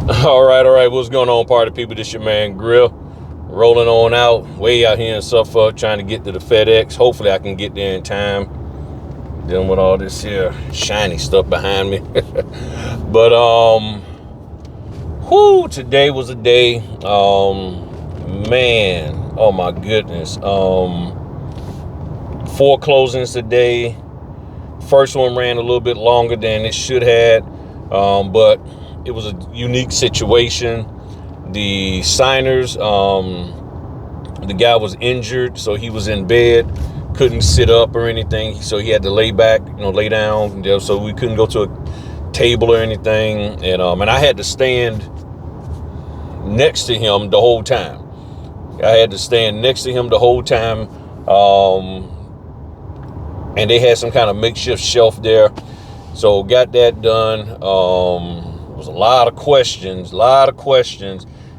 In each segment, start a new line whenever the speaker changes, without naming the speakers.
All right. What's going on, party people? This your man Grill, rolling on out, way out here in Suffolk, trying to get to the FedEx. Hopefully, I can get there in time. Dealing with all this here shiny stuff behind me, but today was a day. Man, oh my goodness. Four closings today. First one ran a little bit longer than it should have, but it was a unique situation. The signers, the guy was injured, so he was in bed, couldn't sit up or anything, so he had to lay back, lay down, so we couldn't go to a table or anything, and I had to stand next to him the whole time. And they had some kind of makeshift shelf there, so got that done. It was a lot of questions,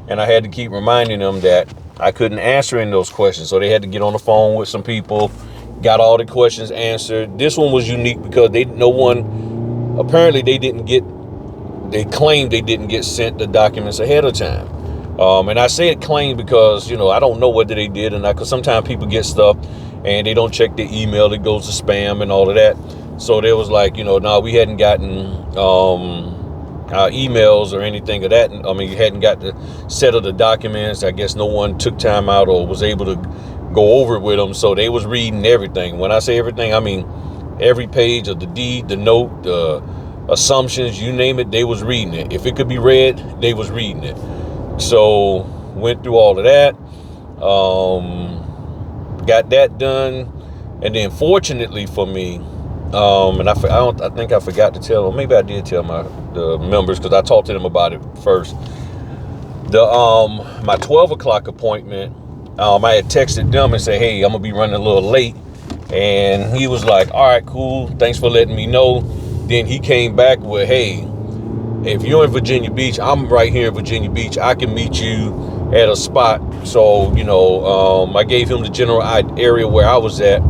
and I had to keep reminding them that I couldn't answer any of those questions, so they had to get on the phone with some people, got all the questions answered. This one was unique because they claimed they didn't get sent the documents ahead of time. And I say it claimed because, I don't know whether they did or not, because sometimes people get stuff and they don't check their email, it goes to spam and all of that. So they was like, no, we hadn't gotten our emails or anything of that. I mean, you hadn't got the set of the documents. I guess no one took time out or was able to go over it with them. So they was reading everything. When I say everything, I mean every page of the deed, the note, the assumptions, you name it, they was reading it. If it could be read, they was reading it. So went through all of that, got that done, and then fortunately for me, and I think I forgot to tell them. Maybe I did tell the members because I talked to them about it first. My 12 o'clock appointment, I had texted them and said, hey, I'm gonna be running a little late, and he was like, all right, cool, thanks for letting me know. Then he came back with, hey, if you're in Virginia Beach, I'm right here in Virginia Beach, I can meet you at a spot. So, I gave him the general area where I was at,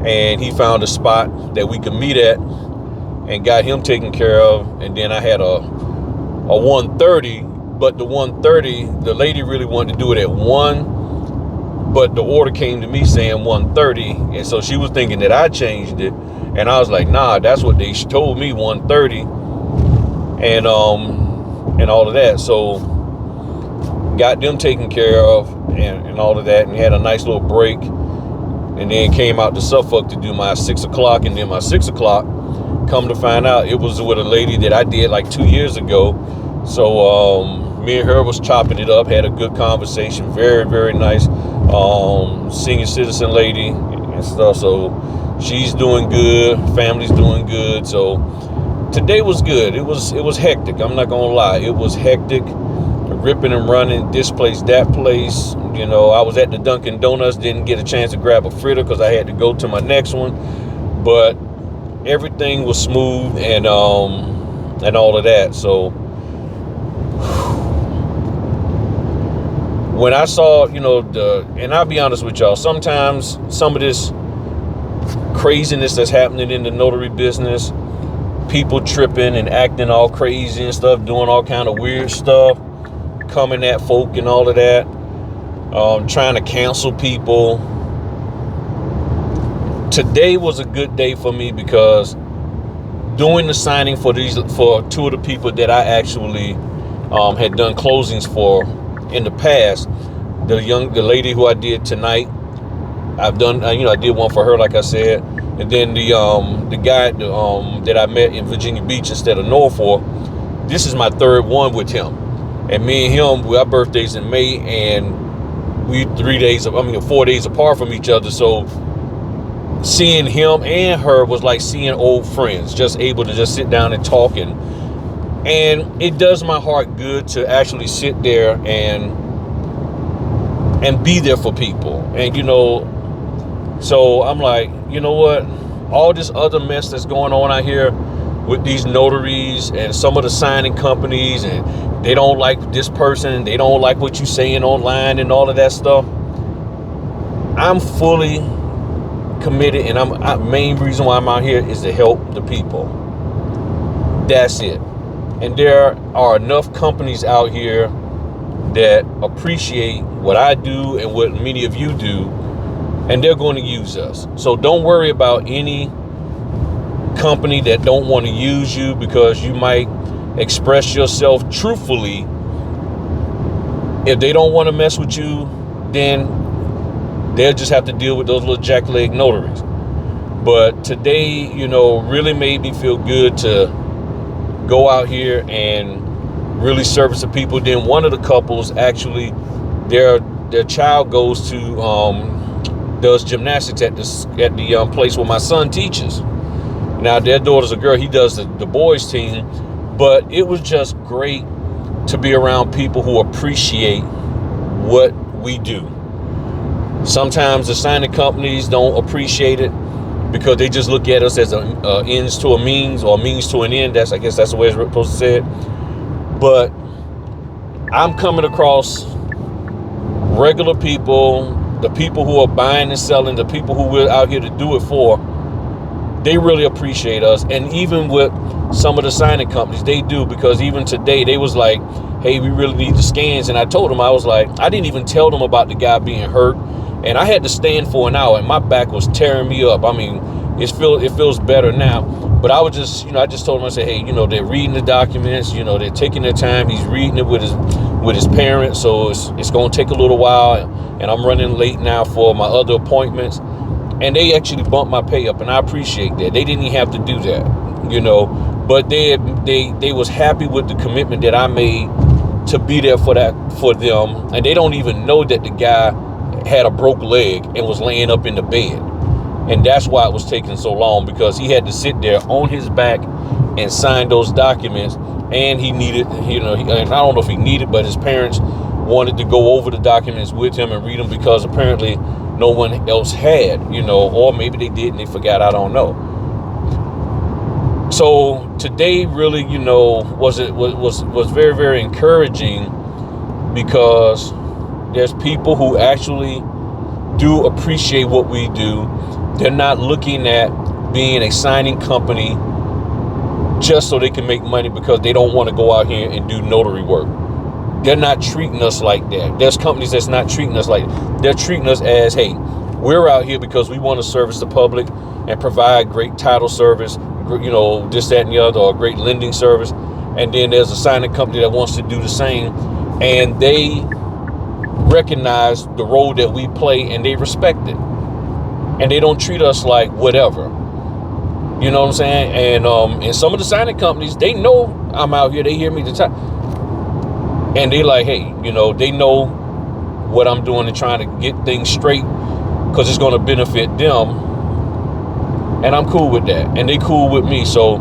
and he found a spot that we could meet at and got him taken care of. And then I had a 1:30, but the 1:30, the lady really wanted to do it at 1, but the order came to me saying 1:30, and so she was thinking that I changed it, and I was like, nah, that's what they told me, 1:30. And all of that. So got them taken care of and all of that, and had a nice little break, and then came out to Suffolk to do my 6 o'clock. And then my 6 o'clock, come to find out, it was with a lady that I did like 2 years ago. So me and her was chopping it up, had a good conversation, very, very nice senior citizen lady and stuff. So she's doing good, family's doing good. So today was good. It was hectic. I'm not gonna lie. It was hectic, ripping and running, this place, that place. I was at the Dunkin' Donuts, didn't get a chance to grab a fritter because I had to go to my next one. But everything was smooth and all of that. So when I saw, and I'll be honest with y'all, sometimes some of this craziness that's happening in the notary business, people tripping and acting all crazy and stuff, doing all kind of weird stuff, coming at folk and all of that, trying to cancel people. Today was a good day for me because doing the signing for two of the people that I actually had done closings for in the past, the lady who I did tonight, I've done, I did one for her, like I said. And then the guy that I met in Virginia Beach instead of Norfolk, this is my third one with him. And me and him, our birthdays in May, and we 4 days apart from each other. So seeing him and her was like seeing old friends, just able to just sit down and talk. And it does my heart good to actually sit there and be there for people. And, so I'm like, you know what? All this other mess that's going on out here with these notaries and some of the signing companies, and they don't like this person, they don't like what you're saying online and all of that stuff. I'm fully committed, and main reason why I'm out here is to help the people. That's it. And there are enough companies out here that appreciate what I do and what many of you do, and they're going to use us. So don't worry about any company that don't want to use you, because you might express yourself truthfully. If they don't want to mess with you, then they'll just have to deal with those little jackleg notaries. But today, really made me feel good to go out here and really service the people. Then one of the couples, actually, their child goes to does gymnastics at the place where my son teaches. Now their daughter's a girl. He does the boys team. But it was just great to be around people who appreciate what we do. Sometimes the signing companies don't appreciate it because they just look at us as a ends to a means, or a means to an end. I guess that's the way it's supposed to say it. But I'm coming across regular people, the people who are buying and selling, the people who we're out here to do it for. They really appreciate us. And even with some of the signing companies, they do, because even today they was like, hey, we really need the scans. And I told them, I was like, I didn't even tell them about the guy being hurt. And I had to stand for an hour and my back was tearing me up. I mean, it feels better now. But I was just, I just told them, I said, hey, they're reading the documents, they're taking their time. He's reading it with his parents. So it's going to take a little while. And I'm running late now for my other appointments. And they actually bumped my pay up, and I appreciate that. They didn't even have to do that, but they was happy with the commitment that I made to be there for them. And they don't even know that the guy had a broke leg and was laying up in the bed. And that's why it was taking so long, because he had to sit there on his back and sign those documents. And he needed, and I don't know if he needed, but his parents wanted to go over the documents with him and read them, because apparently no one else had, or maybe they did and they forgot, I don't know. So today really, was very, very encouraging, because there's people who actually do appreciate what we do. They're not looking at being a signing company just so they can make money, because they don't want to go out here and do notary work. They're not treating us like that. There's companies that's not treating us like that. They're treating us as, hey, we're out here because we want to service the public and provide great title service, this, that, and the other, or great lending service. And then there's a signing company that wants to do the same, and they recognize the role that we play and they respect it. And they don't treat us like whatever. You know what I'm saying? And some of the signing companies, they know I'm out here. They hear me the time. And they like, hey, they know what I'm doing and trying to get things straight, because it's going to benefit them. And I'm cool with that. And they cool with me. So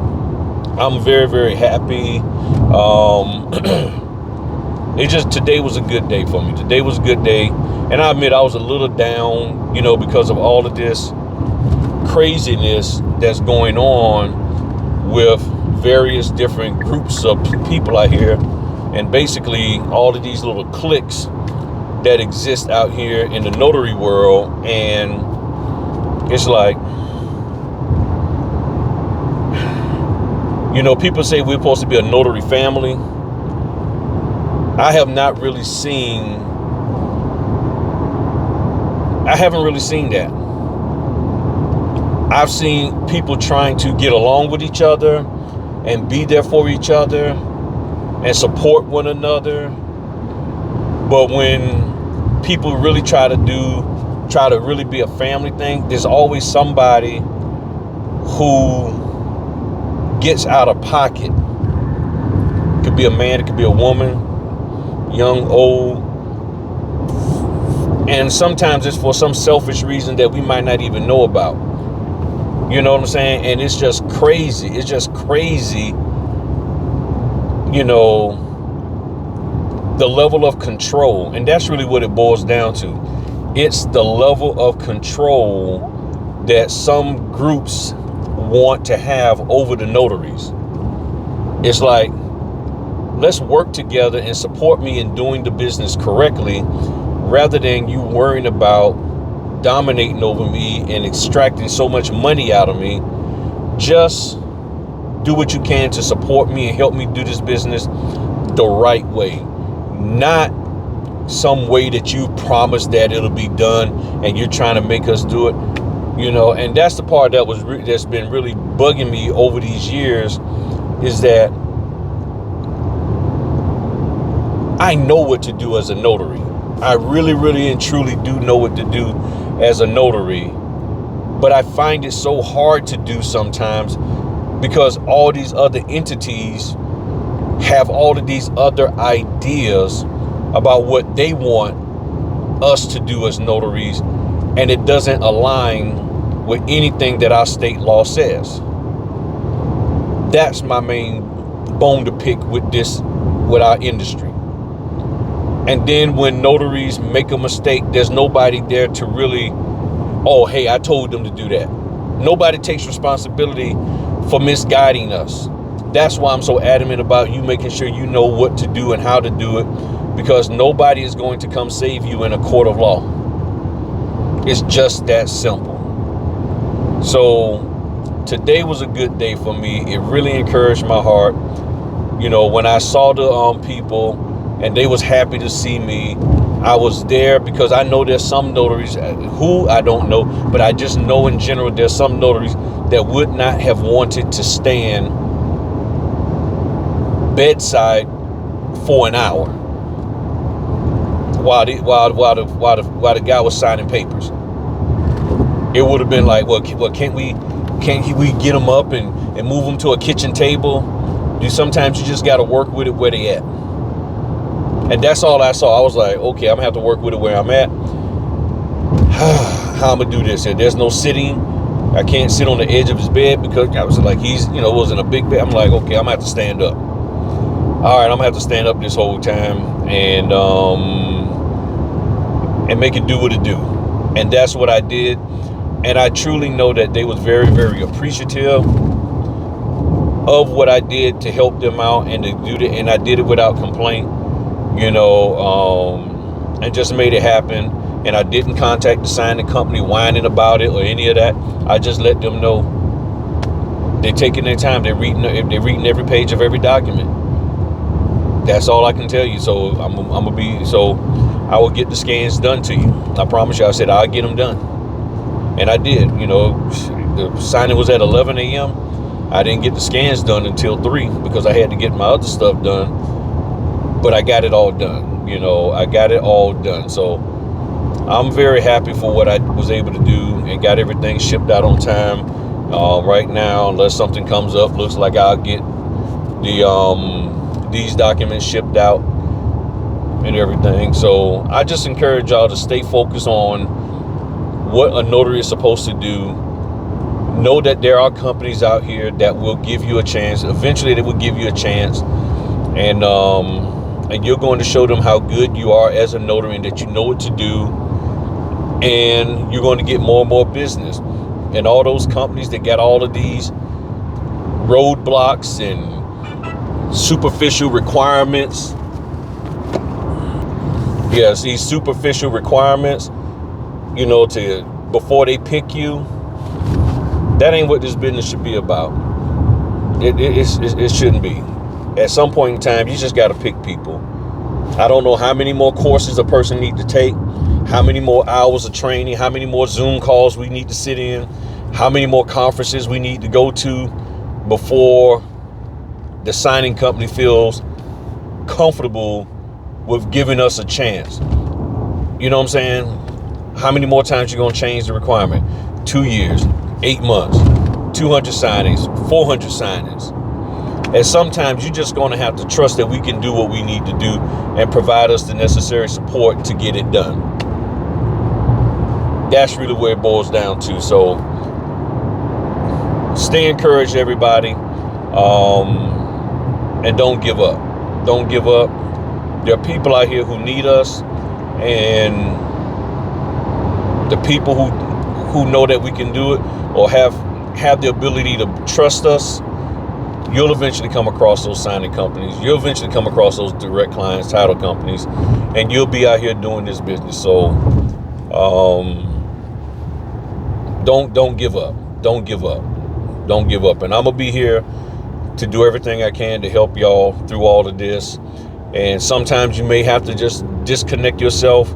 I'm very, very happy. Today was a good day for me. Today was a good day. And I admit I was a little down, because of all of this craziness that's going on with various different groups of people out here. And basically all of these little cliques that exist out here in the notary world. And it's like, people say we're supposed to be a notary family. I haven't really seen that. I've seen people trying to get along with each other and be there for each other and support one another. But when people really try to really be a family thing, there's always somebody who gets out of pocket. It could be a man, it could be a woman, young, old. And sometimes it's for some selfish reason that we might not even know about. You know what I'm saying? And it's just crazy. It's just crazy, the level of control. And that's really what it boils down to. It's the level of control that some groups want to have over the notaries. It's like, let's work together and support me in doing the business correctly, rather than you worrying about dominating over me and extracting so much money out of me just do what you can to support me and help me do this business the right way, not some way that you promised that it'll be done and you're trying to make us do it. And that's the part that's been really bugging me over these years, is that I know what to do as a notary. I really, really and truly do know what to do as a notary, but I find it so hard to do sometimes because all these other entities have all of these other ideas about what they want us to do as notaries, and it doesn't align with anything that our state law says. That's my main bone to pick with our industry. And then when notaries make a mistake, there's nobody there to really, oh, hey, I told them to do that. Nobody takes responsibility for misguiding us. That's why I'm so adamant about you making sure you know what to do and how to do it, because nobody is going to come save you in a court of law. It's just that simple. So today was a good day for me. It really encouraged my heart. When I saw the people and they was happy to see me, I was there because I know there's some notaries who I don't know, but I just know in general there's some notaries that would not have wanted to stand bedside for an hour while the guy was signing papers. It would have been like, well, can't we get them up and move them to a kitchen table? Sometimes you just got to work with it where they at. And that's all I saw. I was like, okay, I'm gonna have to work with it where I'm at. How I'm gonna do this? And there's no sitting. I can't sit on the edge of his bed because I was like, he's, was in a big bed. I'm like, okay, I'm gonna have to stand up. All right, I'm gonna have to stand up this whole time and make it do what it do. And that's what I did. And I truly know that they was very, very appreciative of what I did to help them out and to do that. And I did it without complaint, and just made it happen. And I didn't contact the signing company whining about it or any of that. I just let them know they're taking their time. They're reading every page of every document. That's all I can tell you. So I will get the scans done to you. I promise you. I said I'll get them done. And I did. The signing was at 11 a.m. I didn't get the scans done until 3 because I had to get my other stuff done. But I got it all done. I got it all done. So I'm very happy for what I was able to do and got everything shipped out on time. Right now, unless something comes up, looks like I'll get these documents shipped out and everything. So I just encourage y'all to stay focused on what a notary is supposed to do. Know that there are companies out here that will give you a chance. Eventually they will give you a chance, and you're going to show them how good you are as a notary and that you know what to do, and you're going to get more and more business. And all those companies that got all of these roadblocks and superficial requirements, yes, these superficial requirements, to before they pick you, that ain't what this business should be about. It shouldn't be. At some point in time, you just got to pick people. I don't know how many more courses a person need to take, how many more hours of training, how many more Zoom calls we need to sit in, how many more conferences we need to go to before the signing company feels comfortable with giving us a chance. You know what I'm saying? How many more times you going to change the requirement? 2 years, 8 months, 200 signings, 400 signings. And sometimes you're just going to have to trust that we can do what we need to do and provide us the necessary support to get it done. That's really where it boils down to. So stay encouraged, everybody. And don't give up. Don't give up. There are people out here who need us, and the people who know that we can do it or have the ability to trust us, you'll eventually come across those signing companies. You'll eventually come across those direct clients, title companies, and you'll be out here doing this business. So don't give up. Don't give up. Don't give up. And I'm gonna be here to do everything I can to help y'all through all of this. And sometimes you may have to just disconnect yourself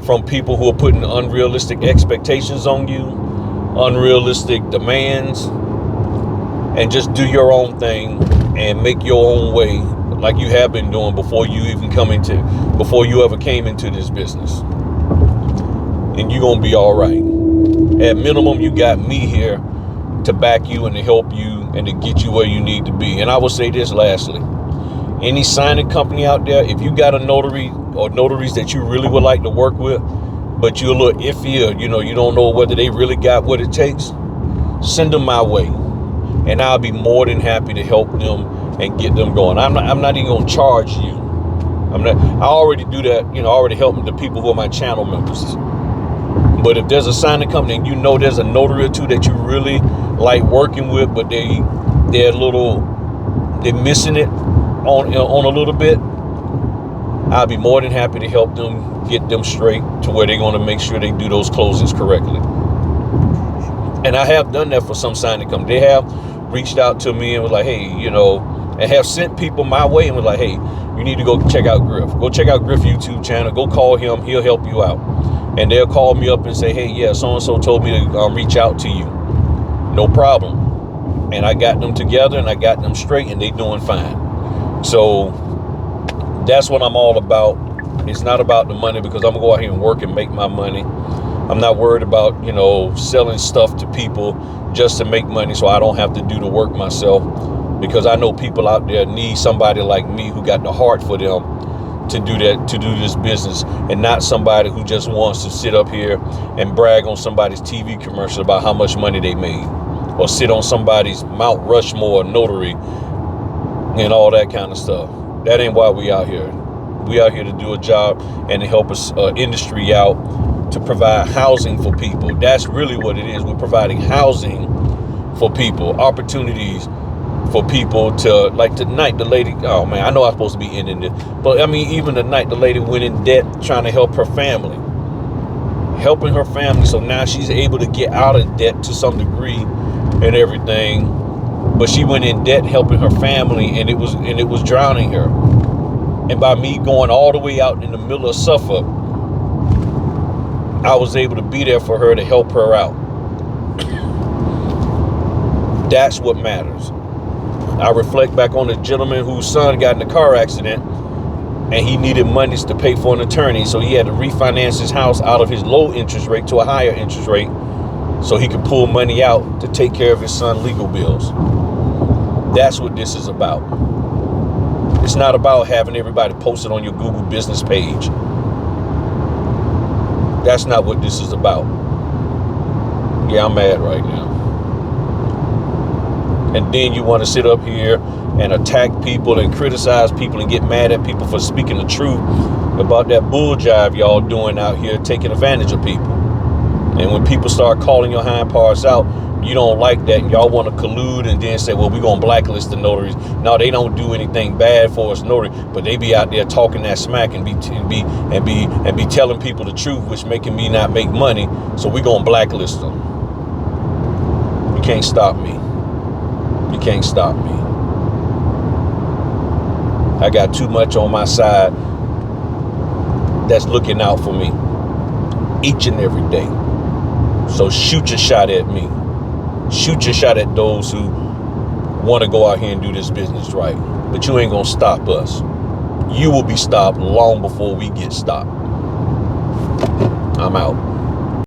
from people who are putting unrealistic expectations on you, unrealistic demands, and just do your own thing and make your own way like you have been doing before you ever came into this business. And you're gonna be all right. At minimum, you got me here to back you and to help you and to get you where you need to be. And I will say this lastly, any signing company out there, if you got a notary or notaries that you really would like to work with, but you're a little iffy, or you don't know whether they really got what it takes, send them my way, and I'll be more than happy to help them and get them going. I'm not even gonna charge you. I already do that. I already help the people who are my channel members. But if there's a signing company and there's a notary or two that you really like working with, but they're missing it on a little bit, I'll be more than happy to help them get them straight to where they're going to make sure they do those closings correctly. And I have done that for some signing companies. They have reached out to me and was like, hey, and have sent people my way and was like, hey, you need to go check out Griff. Go check out Griff YouTube channel. Go call him. He'll help you out. And they'll call me up and say, hey, yeah, so-and-so told me to reach out to you. No problem. And I got them together and I got them straight and they doing fine. So that's what I'm all about. It's not about the money, because I'm going to go out here and work and make my money. I'm not worried about, selling stuff to people just to make money so I don't have to do the work myself, because I know people out there need somebody like me who got the heart for them to do that, to do this business, and not somebody who just wants to sit up here and brag on somebody's TV commercial about how much money they made, or sit on somebody's Mount Rushmore notary and all that kind of stuff. That ain't why we out here. We out here to do a job and to help us industry out, to provide housing for people. That's really what it is. We're providing housing for people, opportunities for people to, like tonight, the lady, oh man, I know I'm supposed to be ending it, but I mean, even tonight, the lady went in debt trying to help her family, helping her family. So now she's able to get out of debt to some degree and everything, but she went in debt helping her family, and it was drowning her. And by me going all the way out in the middle of Suffolk, I was able to be there for her to help her out. That's what matters. I reflect back on the gentleman whose son got in a car accident and he needed monies to pay for an attorney. So he had to refinance his house out of his low interest rate to a higher interest rate so he could pull money out to take care of his son's legal bills. That's what this is about. It's not about having everybody post it on your Google business page. That's not what this is about. Yeah, I'm mad right now. And then you want to sit up here and attack people and criticize people and get mad at people for speaking the truth about that bull jive y'all doing out here, taking advantage of people. And when people start calling your hind parts out, you don't like that, and y'all want to collude and then say, well, we're going to blacklist the notaries. No, they don't do anything bad for us notary, but they be out there talking that smack and be telling people the truth, which making me not make money. So we're going to blacklist them. You can't stop me. You can't stop me. I got too much on my side that's looking out for me each and every day. So shoot your shot at me. Shoot your shot at those who want to go out here and do this business right. But you ain't going to stop us. You will be stopped long before we get stopped. I'm out.